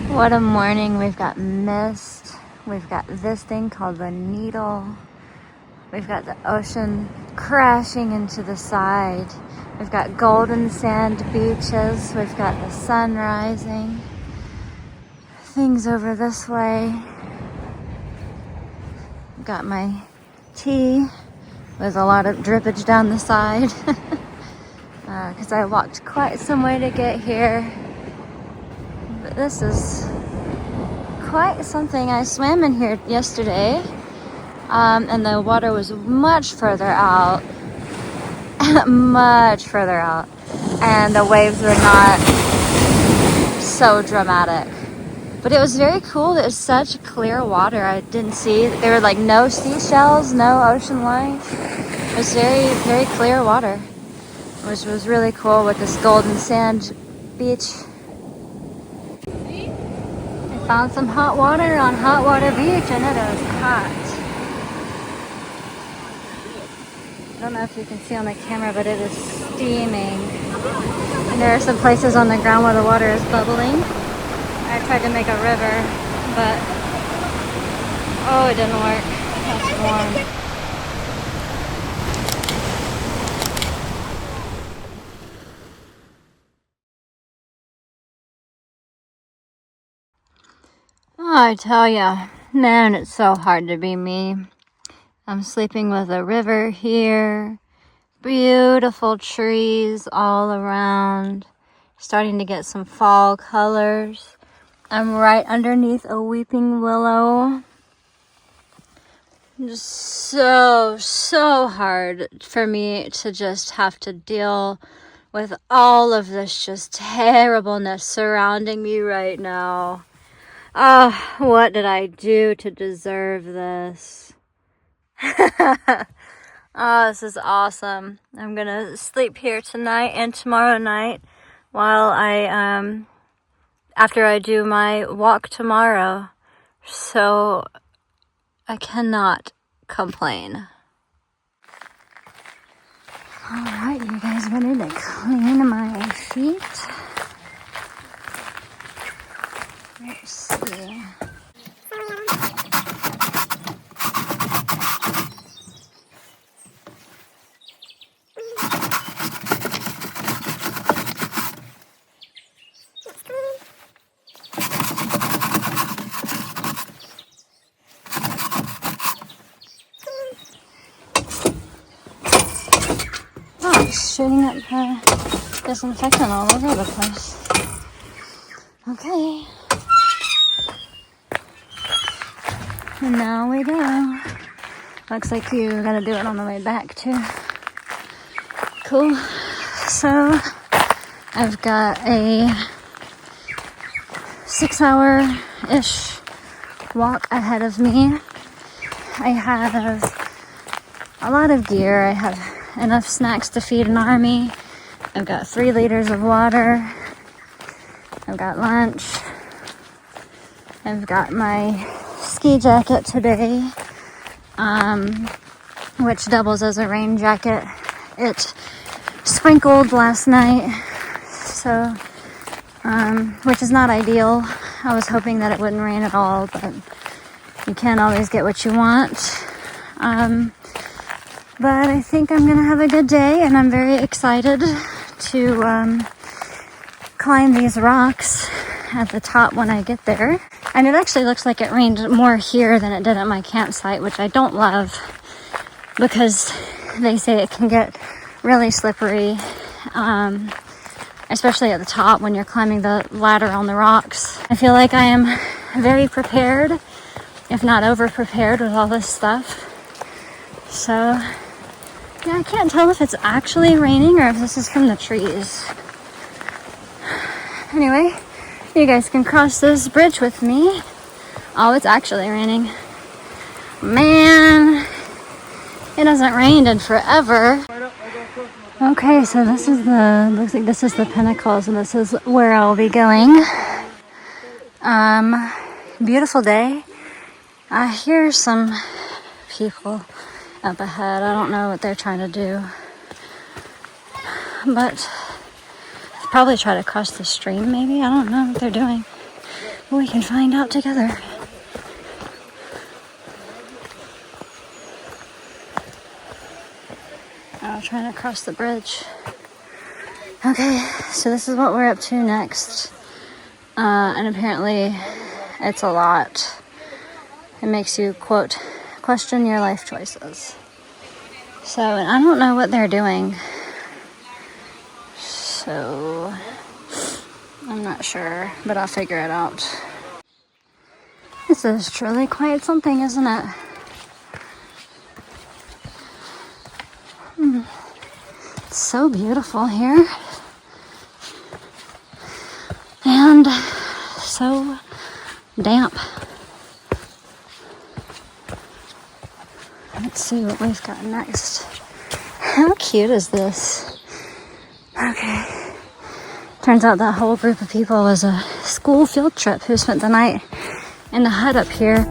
What a morning. We've got mist. We've got this thing called the needle. We've got the ocean crashing into the side. We've got golden sand beaches. We've got the sun rising. Things over this way. Got my tea with a lot of drippage down the side because I walked quite some way to get here. But this is quite something. I swam in here yesterday and the water was much further out. Much further out. And the waves were not so dramatic. But it was very cool. It was such clear water. I didn't see, there were like no seashells, no ocean life. It was very, very clear water, which was really cool with this golden sand beach. I found some hot water on Hot Water Beach and it is hot. I don't know if you can see on the camera, but it is steaming. And there are some places on the ground where the water is bubbling. I tried to make a river, but oh, it didn't work. That's warm. Oh, I tell ya, man, it's so hard to be me. I'm sleeping with a river here, beautiful trees all around, starting to get some fall colors. I'm right underneath a weeping willow. Just so hard for me to just have to deal with all of this just terribleness surrounding me right now. Oh, what did I do to deserve this? Oh, this is awesome. I'm gonna sleep here tonight and tomorrow night while after I do my walk tomorrow. So I cannot complain. All right, you guys ready to clean my feet? Let's see. Oh, it's shooting up disinfectant all over the place. Okay. And now we go. Looks like you gotta do it on the way back too. Cool. So I've got a 6-hour-ish walk ahead of me. I have a lot of gear. I have enough snacks to feed an army. I've got 3 liters of water. I've got lunch. I've got my ski jacket today, which doubles as a rain jacket. It sprinkled last night, so which is not ideal. I was hoping that it wouldn't rain at all, but you can't always get what you want. But I think I'm gonna have a good day, and I'm very excited to climb these rocks at the top when I get there. And it actually looks like it rained more here than it did at my campsite, which I don't love because they say it can get really slippery, especially at the top when you're climbing the ladder on the rocks. I feel like I am very prepared, if not over-prepared with all this stuff. So, yeah, I can't tell if it's actually raining or if this is from the trees. Anyway, you guys can cross this bridge with me. Oh, it's actually raining. Man, it hasn't rained in forever. Okay, so this is looks like this is the Pinnacles, and this is where I'll be going. Beautiful day. I hear some people up ahead. I don't know what they're trying to do, but probably try to cross the stream maybe. I don't know what they're doing. But we can find out together. Oh, trying to cross the bridge. Okay, so this is what we're up to next. And apparently it's a lot. It makes you, quote, question your life choices. So, and I don't know what they're doing. So, I'm not sure, but I'll figure it out. This is truly quite something, isn't it? It's so beautiful here. And so damp. Let's see what we've got next. How cute is this? Okay. Turns out that whole group of people was a school field trip who spent the night in the hut up here.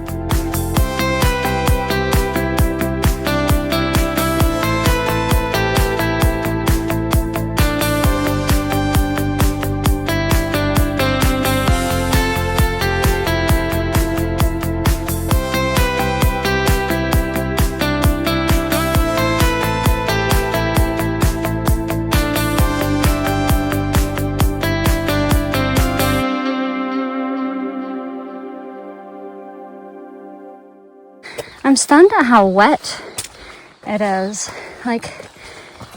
I'm stunned at how wet it is. Like,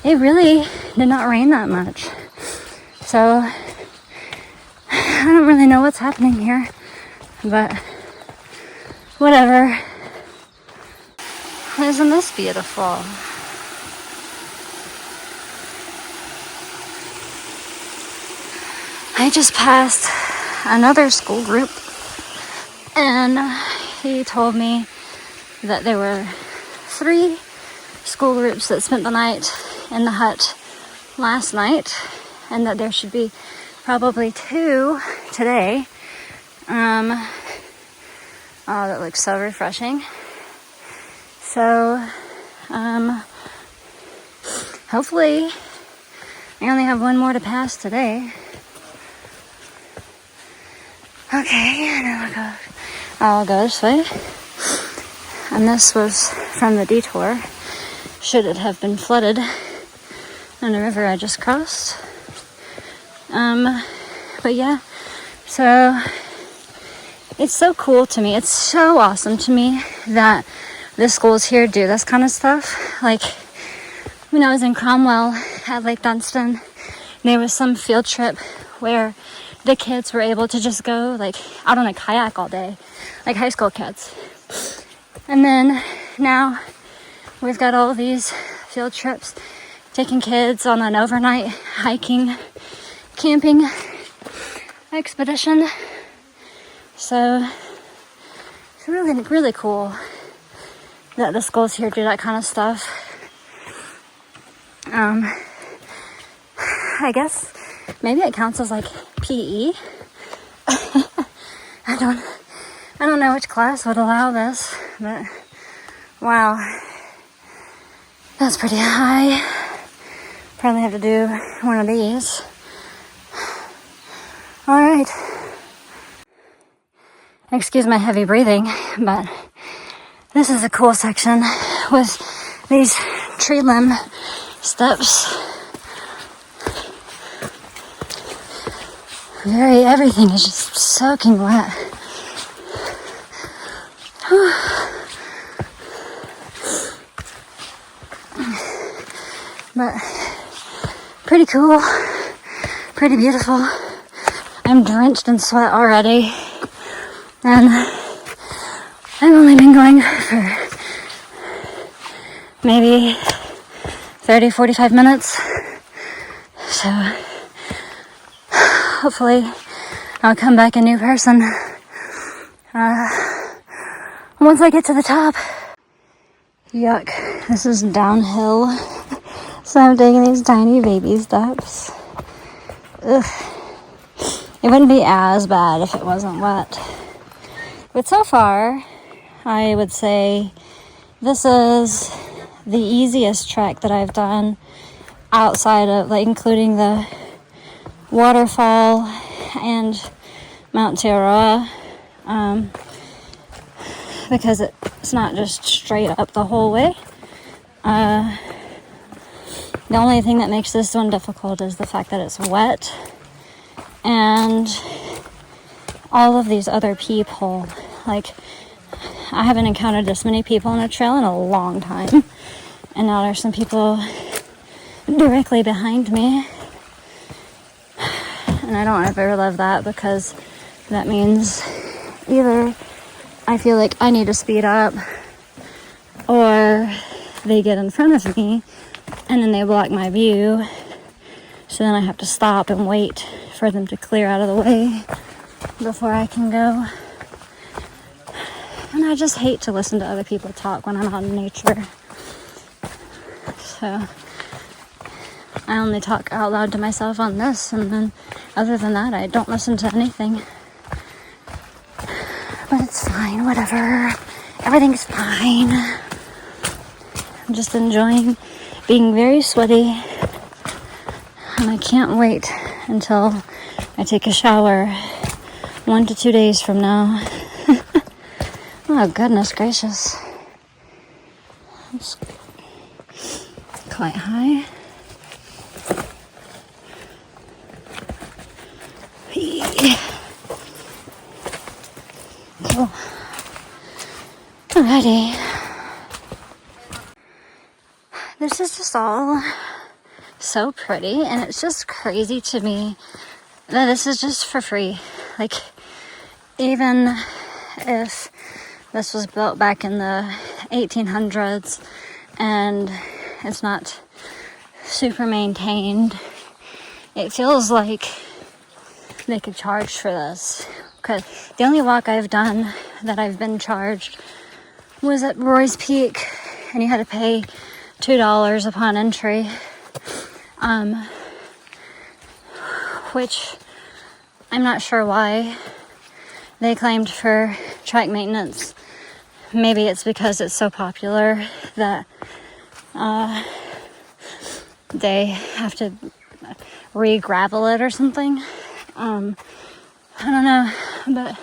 it really did not rain that much. So, I don't really know what's happening here, but whatever. Isn't this beautiful? I just passed another school group, and he told me that there were 3 school groups that spent the night in the hut last night, and that there should be probably 2 today. Oh, that looks so refreshing. So, hopefully I only have 1 more to pass today. Okay, and I'll go this way. And this was from the detour, should it have been flooded in the river I just crossed. But yeah, so it's so cool to me. It's so awesome to me that the schools here do this kind of stuff. Like when I was in Cromwell at Lake Dunstan, there was some field trip where the kids were able to just go like out on a kayak all day, like high school kids. And then now we've got all these field trips, taking kids on an overnight hiking, camping expedition. So it's really, really cool that the schools here do that kind of stuff. I guess maybe it counts as like PE. I don't know which class would allow this, but wow, that's pretty high. Probably have to do one of these. All right. Excuse my heavy breathing, but this is a cool section with these tree limb steps. Everything is just soaking wet. But pretty cool, pretty beautiful. I'm drenched in sweat already, and I've only been going for maybe 30-45 minutes, so hopefully I'll come back a new person once I get to the top. Yuck, this is downhill, so I'm taking these tiny baby steps. Ugh. It wouldn't be as bad if it wasn't wet. But so far, I would say this is the easiest trek that I've done outside of, like, including the waterfall and Mount Tarawa, because it's not just straight up the whole way. The only thing that makes this one difficult is the fact that it's wet and all of these other people. Like, I haven't encountered this many people on a trail in a long time, and now there's some people directly behind me, and I don't ever love that, because that means either I feel like I need to speed up, or they get in front of me and then they block my view, so then I have to stop and wait for them to clear out of the way before I can go. And I just hate to listen to other people talk when I'm out in nature. So I only talk out loud to myself on this, and then other than that, I don't listen to anything. But it's fine, whatever. Everything's fine. I'm just enjoying being very sweaty, and I can't wait until I take a shower 1 to 2 days from now. Oh, goodness gracious. It's quite high. Cool. Alrighty. This is just all so pretty, and it's just crazy to me that this is just for free. Like, even if this was built back in the 1800s and it's not super maintained, it feels like they could charge for this. Because the only walk I've done that I've been charged was at Roy's Peak, and you had to pay $2 upon entry, which I'm not sure why they claimed for track maintenance. Maybe it's because it's so popular that they have to re-gravel it or something. I don't know, but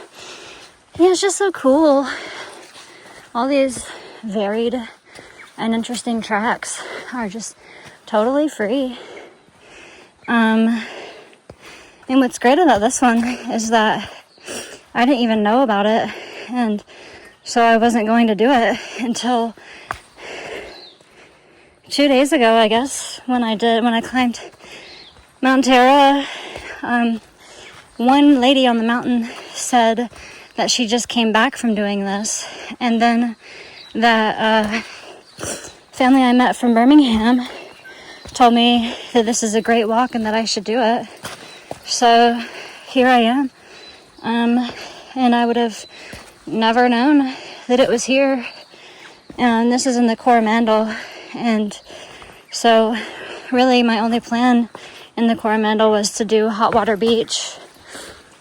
yeah, it's just so cool. All these varied and interesting tracks are just totally free. And what's great about this one is that I didn't even know about it, and so I wasn't going to do it until 2 days ago, I guess, when I climbed Mount Tara. One lady on the mountain said that she just came back from doing this, and then that family I met from Birmingham told me that this is a great walk and that I should do it. So here I am, and I would have never known that it was here. And this is in the Coromandel, and so really my only plan in the Coromandel was to do Hot Water Beach,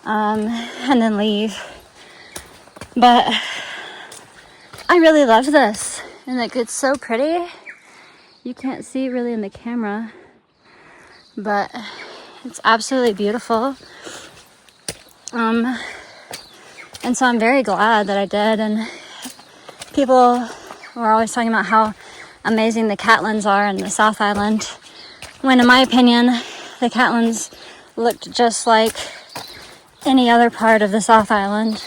and then leave. But I really love this, and like, it's so pretty. You can't see really in the camera, but it's absolutely beautiful. And so I'm very glad that I did. And people were always talking about how amazing the Catlins are in the South Island, when in my opinion, the Catlins looked just like any other part of the South Island.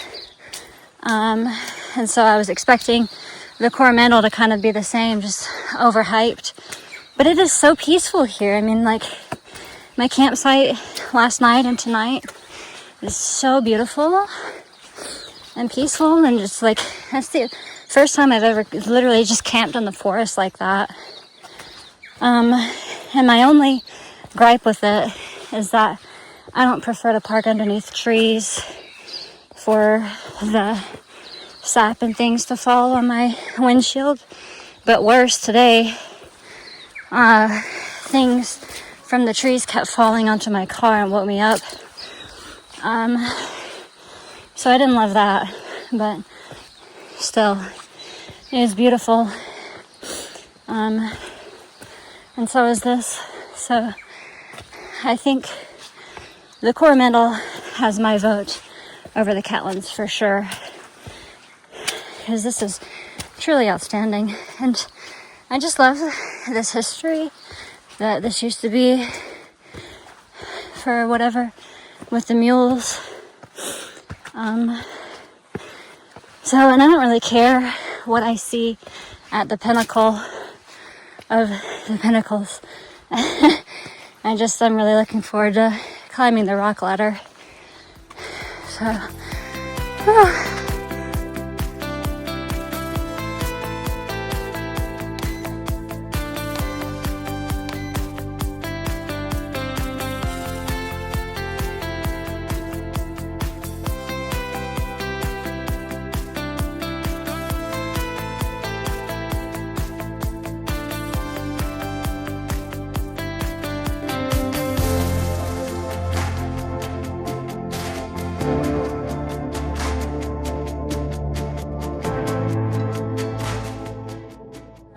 And so I was expecting the Coromandel to kind of be the same, just overhyped. But it is so peaceful here. I mean, like, my campsite last night and tonight is so beautiful and peaceful, and just like, that's the first time I've ever literally just camped in the forest like that. And my only gripe with it is that I don't prefer to park underneath trees for the sap and things to fall on my windshield. But worse, today, things from the trees kept falling onto my car and woke me up. So I didn't love that, but still, it was beautiful. And so is this. So I think the Coromandel has my vote over the Catlins for sure, because this is truly outstanding. And I just love this history that this used to be for whatever with the mules. So, and I don't really care what I see at the pinnacle of the pinnacles. I'm really looking forward to climbing the rock ladder. So,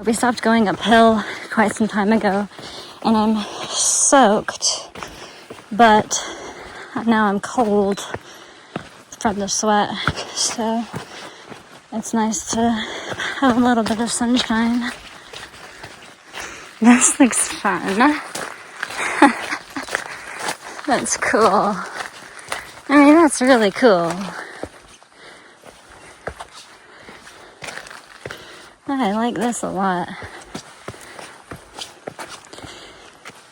we stopped going uphill quite some time ago, and I'm soaked, but now I'm cold from the sweat, so it's nice to have a little bit of sunshine. This looks fun. That's cool. I mean, that's really cool. I like this a lot.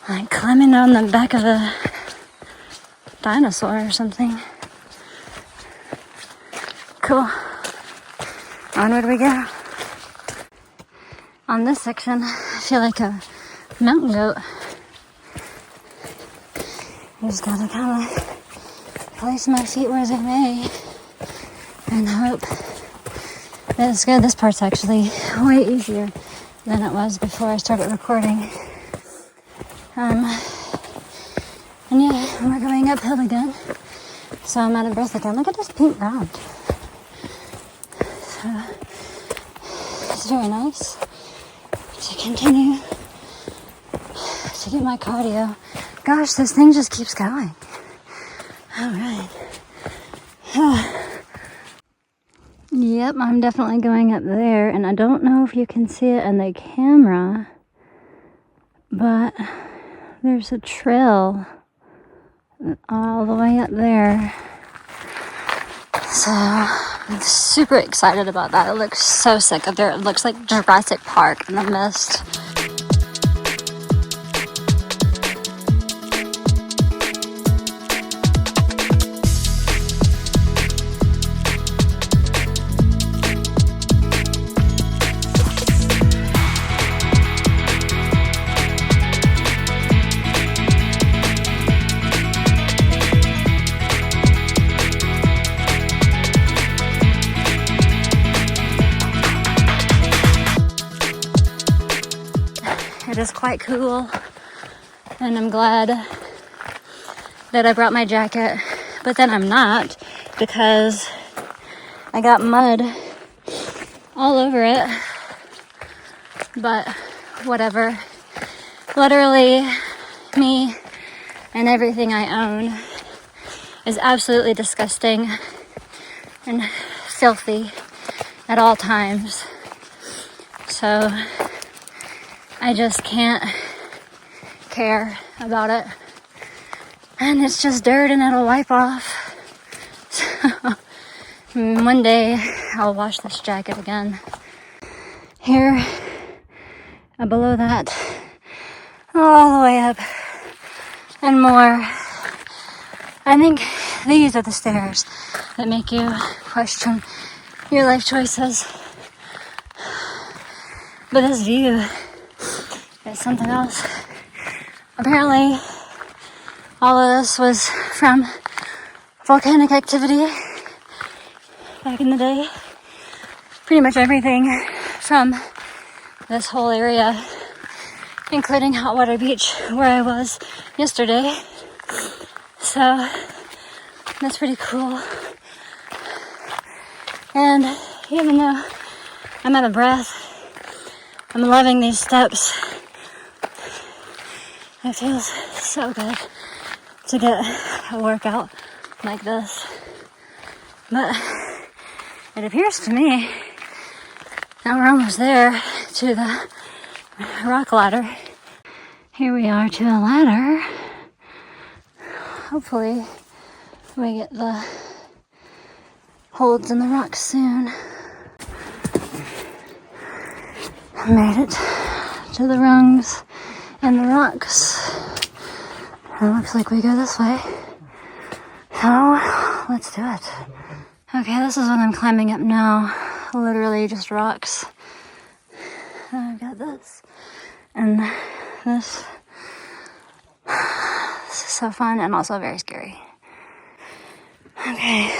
Like climbing on the back of a dinosaur or something. Cool. Onward we go. On this section, I feel like a mountain goat. I just gotta kind of place my feet where they may and hope. It's good. This part's actually way easier than it was before I started recording. And yeah, we're going uphill again. So I'm out of breath again. Look at this pink ground. So it's very nice to continue to get my cardio. Gosh, this thing just keeps going. All right. Yep, I'm definitely going up there, and I don't know if you can see it in the camera, but there's a trail all the way up there. So I'm super excited about that. It looks so sick up there. It looks like Jurassic Park in the mist. It is quite cool, and I'm glad that I brought my jacket, but then I'm not, because I got mud all over it. But whatever. Literally, me and everything I own is absolutely disgusting and filthy at all times. So I just can't care about it. And it's just dirt and it'll wipe off. So one day I'll wash this jacket again. Here, below that, all the way up and more. I think these are the stairs that make you question your life choices. But this view is something else. Apparently, all of this was from volcanic activity back in the day. Pretty much everything from this whole area, including Hotwater Beach, where I was yesterday. So that's pretty cool. And even though I'm out of breath, I'm loving these steps. It feels so good to get a workout like this. But it appears to me that we're almost there to the rock ladder. Here we are to the ladder. Hopefully we get the holds in the rocks soon. I made it to the rungs and the rocks. It looks like we go this way. So let's do it. Okay, this is what I'm climbing up now. Literally just rocks. And I've got this and this. This is so fun and also very scary. Okay,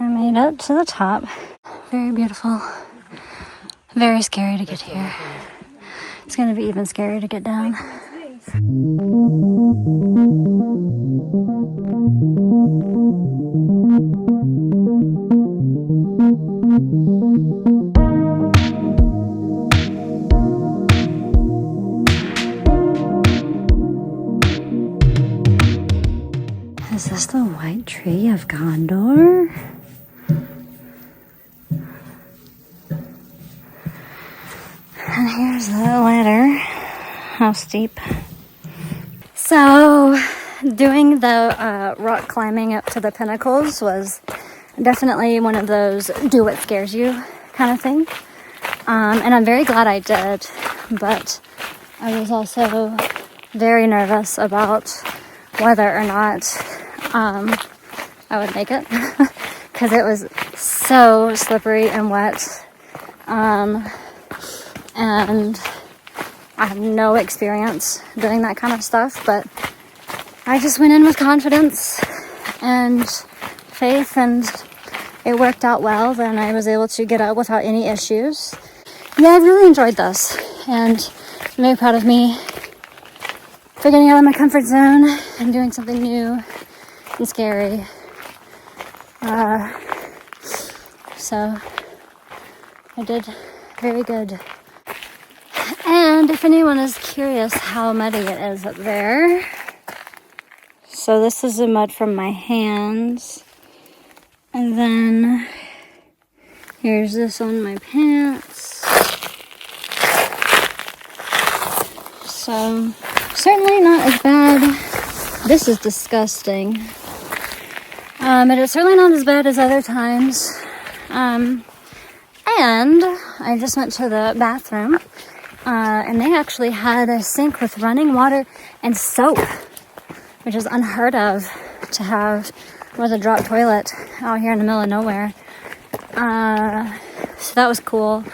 I made it to the top. Very beautiful. Very scary to get here. It's gonna be even scarier to get down. Is this the White Tree of Gondor? And here's the ladder. How steep. So, doing the rock climbing up to the pinnacles was definitely one of those do what scares you kind of thing. And I'm very glad I did. But I was also very nervous about whether or not I would make it. Because it was so slippery and wet. And I have no experience doing that kind of stuff, but I just went in with confidence and faith, and it worked out well. Then I was able to get up without any issues. Yeah, I really enjoyed this, and I'm very proud of me for getting out of my comfort zone and doing something new and scary. So I did very good. And if anyone is curious how muddy it is up there, so this is the mud from my hands, and then here's this on my pants. So certainly not as bad. This is disgusting. But it's certainly not as bad as other times. And I just went to the bathroom. And they actually had a sink with running water and soap, which is unheard of to have with a drop toilet out here in the middle of nowhere. So that was cool.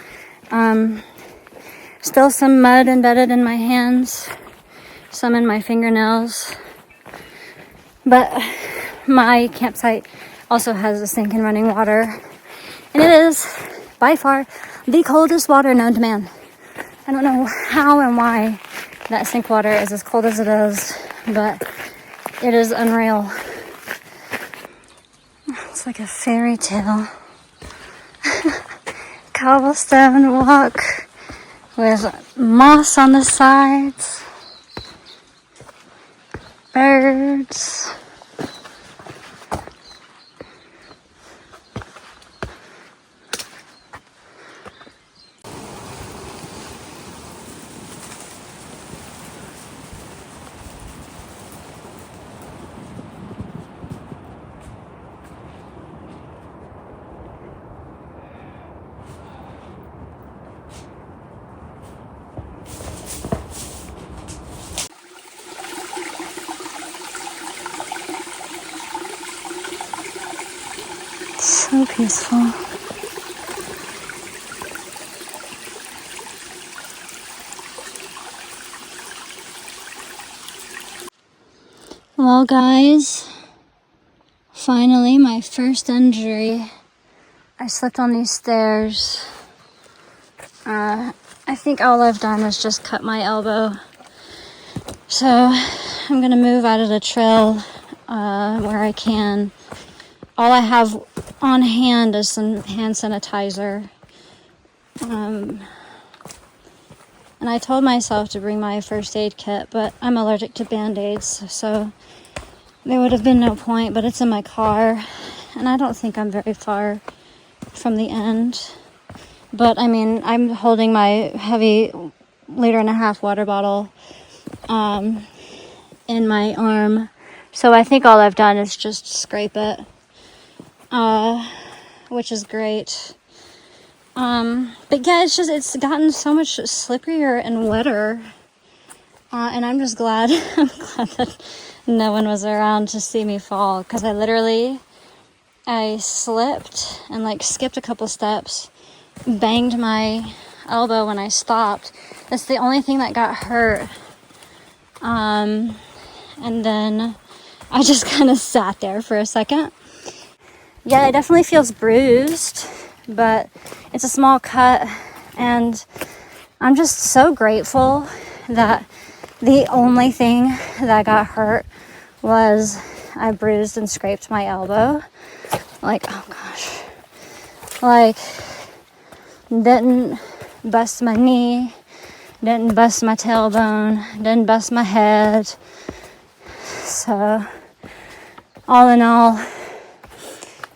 Still some mud embedded in my hands, some in my fingernails. But my campsite also has a sink and running water. And it is, by far, the coldest water known to man. I don't know how and why that sink water is as cold as it is, but it is unreal. It's like a fairy tale. Cobblestone walk with moss on the sides, birds. So peaceful. Well, guys, finally my first injury. I slipped on these stairs. I think all I've done is just cut my elbow. So I'm gonna move out of the trail where I can. All I have on hand is some hand sanitizer. And I told myself to bring my first aid kit, but I'm allergic to Band-Aids, so there would have been no point, but it's in my car, and I don't think I'm very far from the end. But I mean, I'm holding my heavy 1.5 liter water bottle in my arm, so I think all I've done is just scrape it, which is great. But yeah, it's gotten so much slipperier and wetter, and I'm just glad I'm glad that no one was around to see me fall, because I slipped and like skipped a couple steps, banged my elbow when I stopped. That's the only thing that got hurt. And then I just kind of sat there for a second. Yeah, it definitely feels bruised, but it's a small cut, and I'm just so grateful that the only thing that got hurt was I bruised and scraped my elbow. Like, oh gosh. Like, didn't bust my knee, didn't bust my tailbone, didn't bust my head. So, all in all,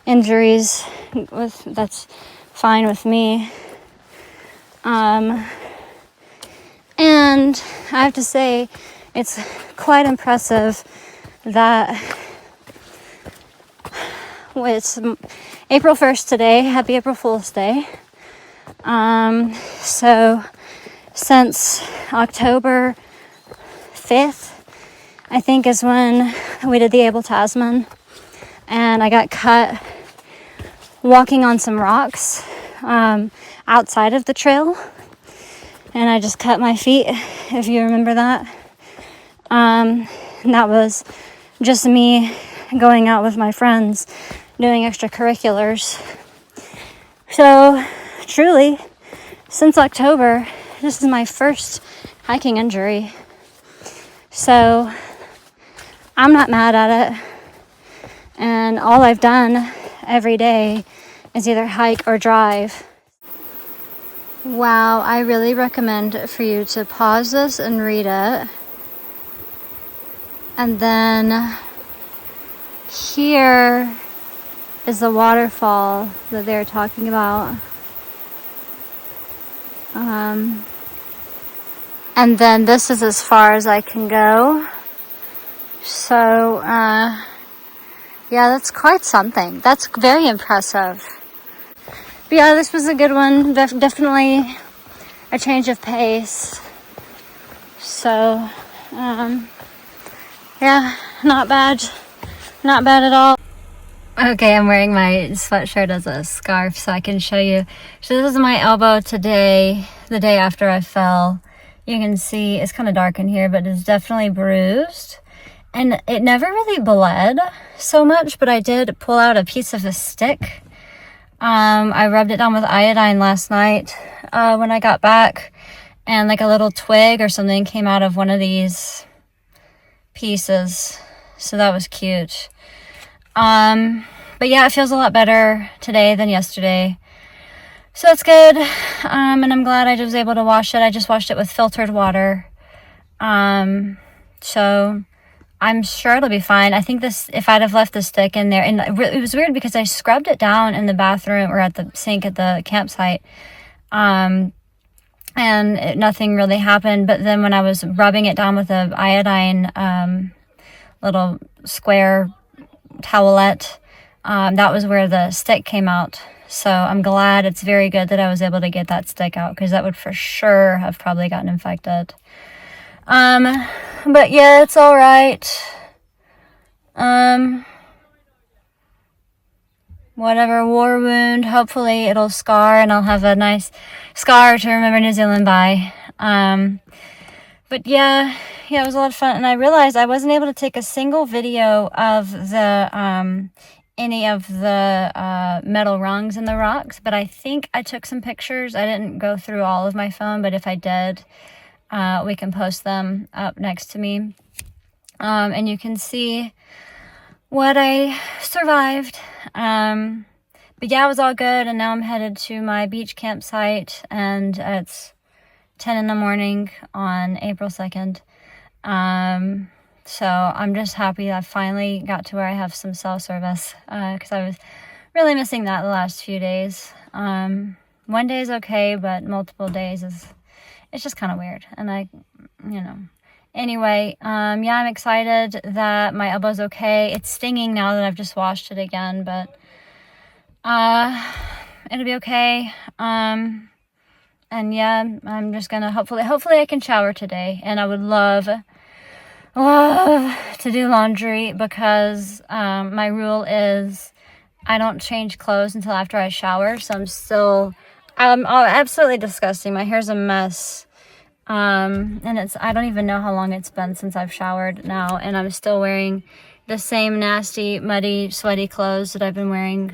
injuries, that's fine with me. And I have to say, it's quite impressive that it's April 1st today. Happy April Fool's Day. So since October 5th, I think, is when we did the Abel Tasman, and I got cut walking on some rocks outside of the trail, and I just cut my feet, if you remember that. That was just me going out with my friends doing extracurriculars. So truly, since October, this is my first hiking injury. So I'm not mad at it, and all I've done every day is either hike or drive. Wow, I really recommend for you to pause this and read it. And then here is the waterfall that they're talking about. And then this is as far as I can go. So, yeah, that's quite something. That's very impressive. But yeah, this was a good one. Definitely a change of pace. So, yeah, not bad. Not bad at all. Okay, I'm wearing my sweatshirt as a scarf so I can show you. So this is my elbow today, the day after I fell. You can see it's kind of dark in here, but it's definitely bruised. And it never really bled so much, but I did pull out a piece of a stick. I rubbed it down with iodine last night when I got back, and like a little twig or something came out of one of these pieces. So that was cute. But yeah, it feels a lot better today than yesterday. So that's good. And I'm glad I was able to wash it. I just washed it with filtered water. So I'm sure it'll be fine. I think if I'd have left the stick in there, and it was weird because I scrubbed it down in the bathroom or at the sink at the campsite. And nothing really happened. But then when I was rubbing it down with the iodine, little square towelette, that was where the stick came out. So I'm glad. It's very good that I was able to get that stick out, because that would for sure have probably gotten infected. But yeah, it's all right. Whatever, war wound. Hopefully it'll scar and I'll have a nice scar to remember New Zealand by. But yeah, it was a lot of fun. And I realized I wasn't able to take a single video of the, any of the metal rungs in the rocks, but I think I took some pictures. I didn't go through all of my phone, but if I did, we can post them up next to me. And you can see what I survived. But yeah, it was all good, and now I'm headed to my beach campsite, and it's 10 in the morning on April 2nd. So I'm just happy I finally got to where I have some cell service, because I was really missing that the last few days. 1 day is okay, but multiple days it's just kind of weird. And anyway, yeah, I'm excited that my elbow's okay. It's stinging now that I've just washed it again, but it'll be okay. And yeah, I'm just gonna hopefully I can shower today. And I would love to do laundry, because my rule is I don't change clothes until after I shower. So I'm absolutely disgusting. My hair's a mess. And I don't even know how long it's been since I've showered now, and I'm still wearing the same nasty, muddy, sweaty clothes that I've been wearing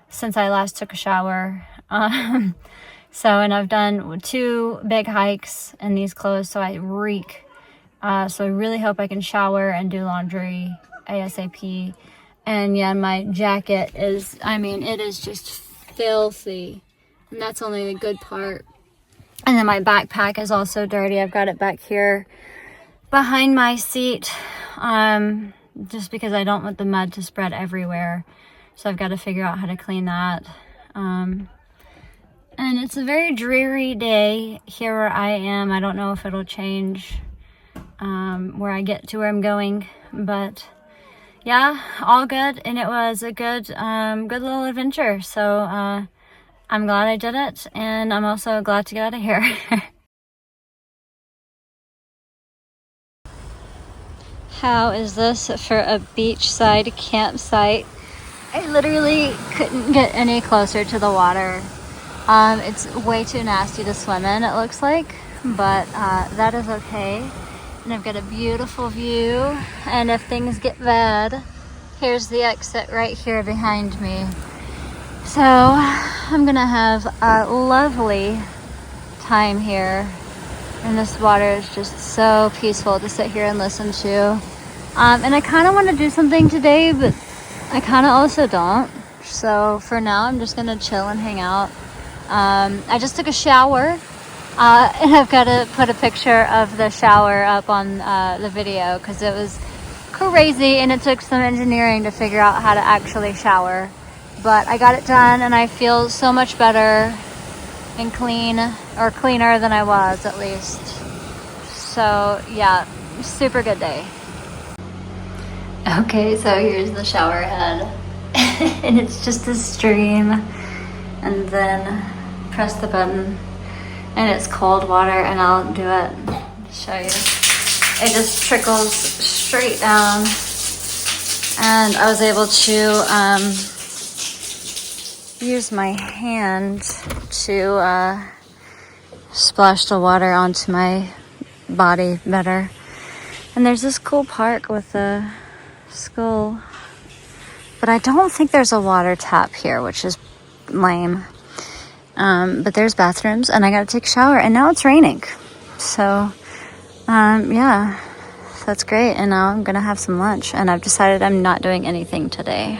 since I last took a shower. And I've done 2 big hikes in these clothes, so I reek. So I really hope I can shower and do laundry ASAP. And yeah, my jacket is, it is just filthy. And that's only the good part. And then my backpack is also dirty. I've got it back here behind my seat, just because I don't want the mud to spread everywhere. So I've got to figure out how to clean that. And it's a very dreary day here where I am. I don't know if it'll change where I get to where I'm going, but yeah, all good. And it was a good little adventure. So I'm glad I did it, and I'm also glad to get out of here. How is this for a beachside campsite? I literally couldn't get any closer to the water. It's way too nasty to swim in, it looks like, but that is okay. And I've got a beautiful view, and if things get bad, here's the exit right here behind me. So I'm gonna have a lovely time here, and this water is just so peaceful to sit here and listen to. And I kind of want to do something today, but I kind of also don't. So for now, I'm just gonna chill and hang out. I just took a shower, and I've got to put a picture of the shower up on the video, because it was crazy and it took some engineering to figure out how to actually shower. But I got it done, and I feel so much better and clean, or cleaner than I was at least. So yeah, super good day. Okay, so here's the shower head. And it's just a stream, and then press the button and it's cold water, and I'll do it, show you. It just trickles straight down, and I was able to use my hand to splash the water onto my body better. And there's this cool park with a skull, but I don't think there's a water tap here, which is lame. But there's bathrooms, and I gotta take a shower, and now it's raining. So yeah, that's great. And now I'm gonna have some lunch, and I've decided I'm not doing anything today.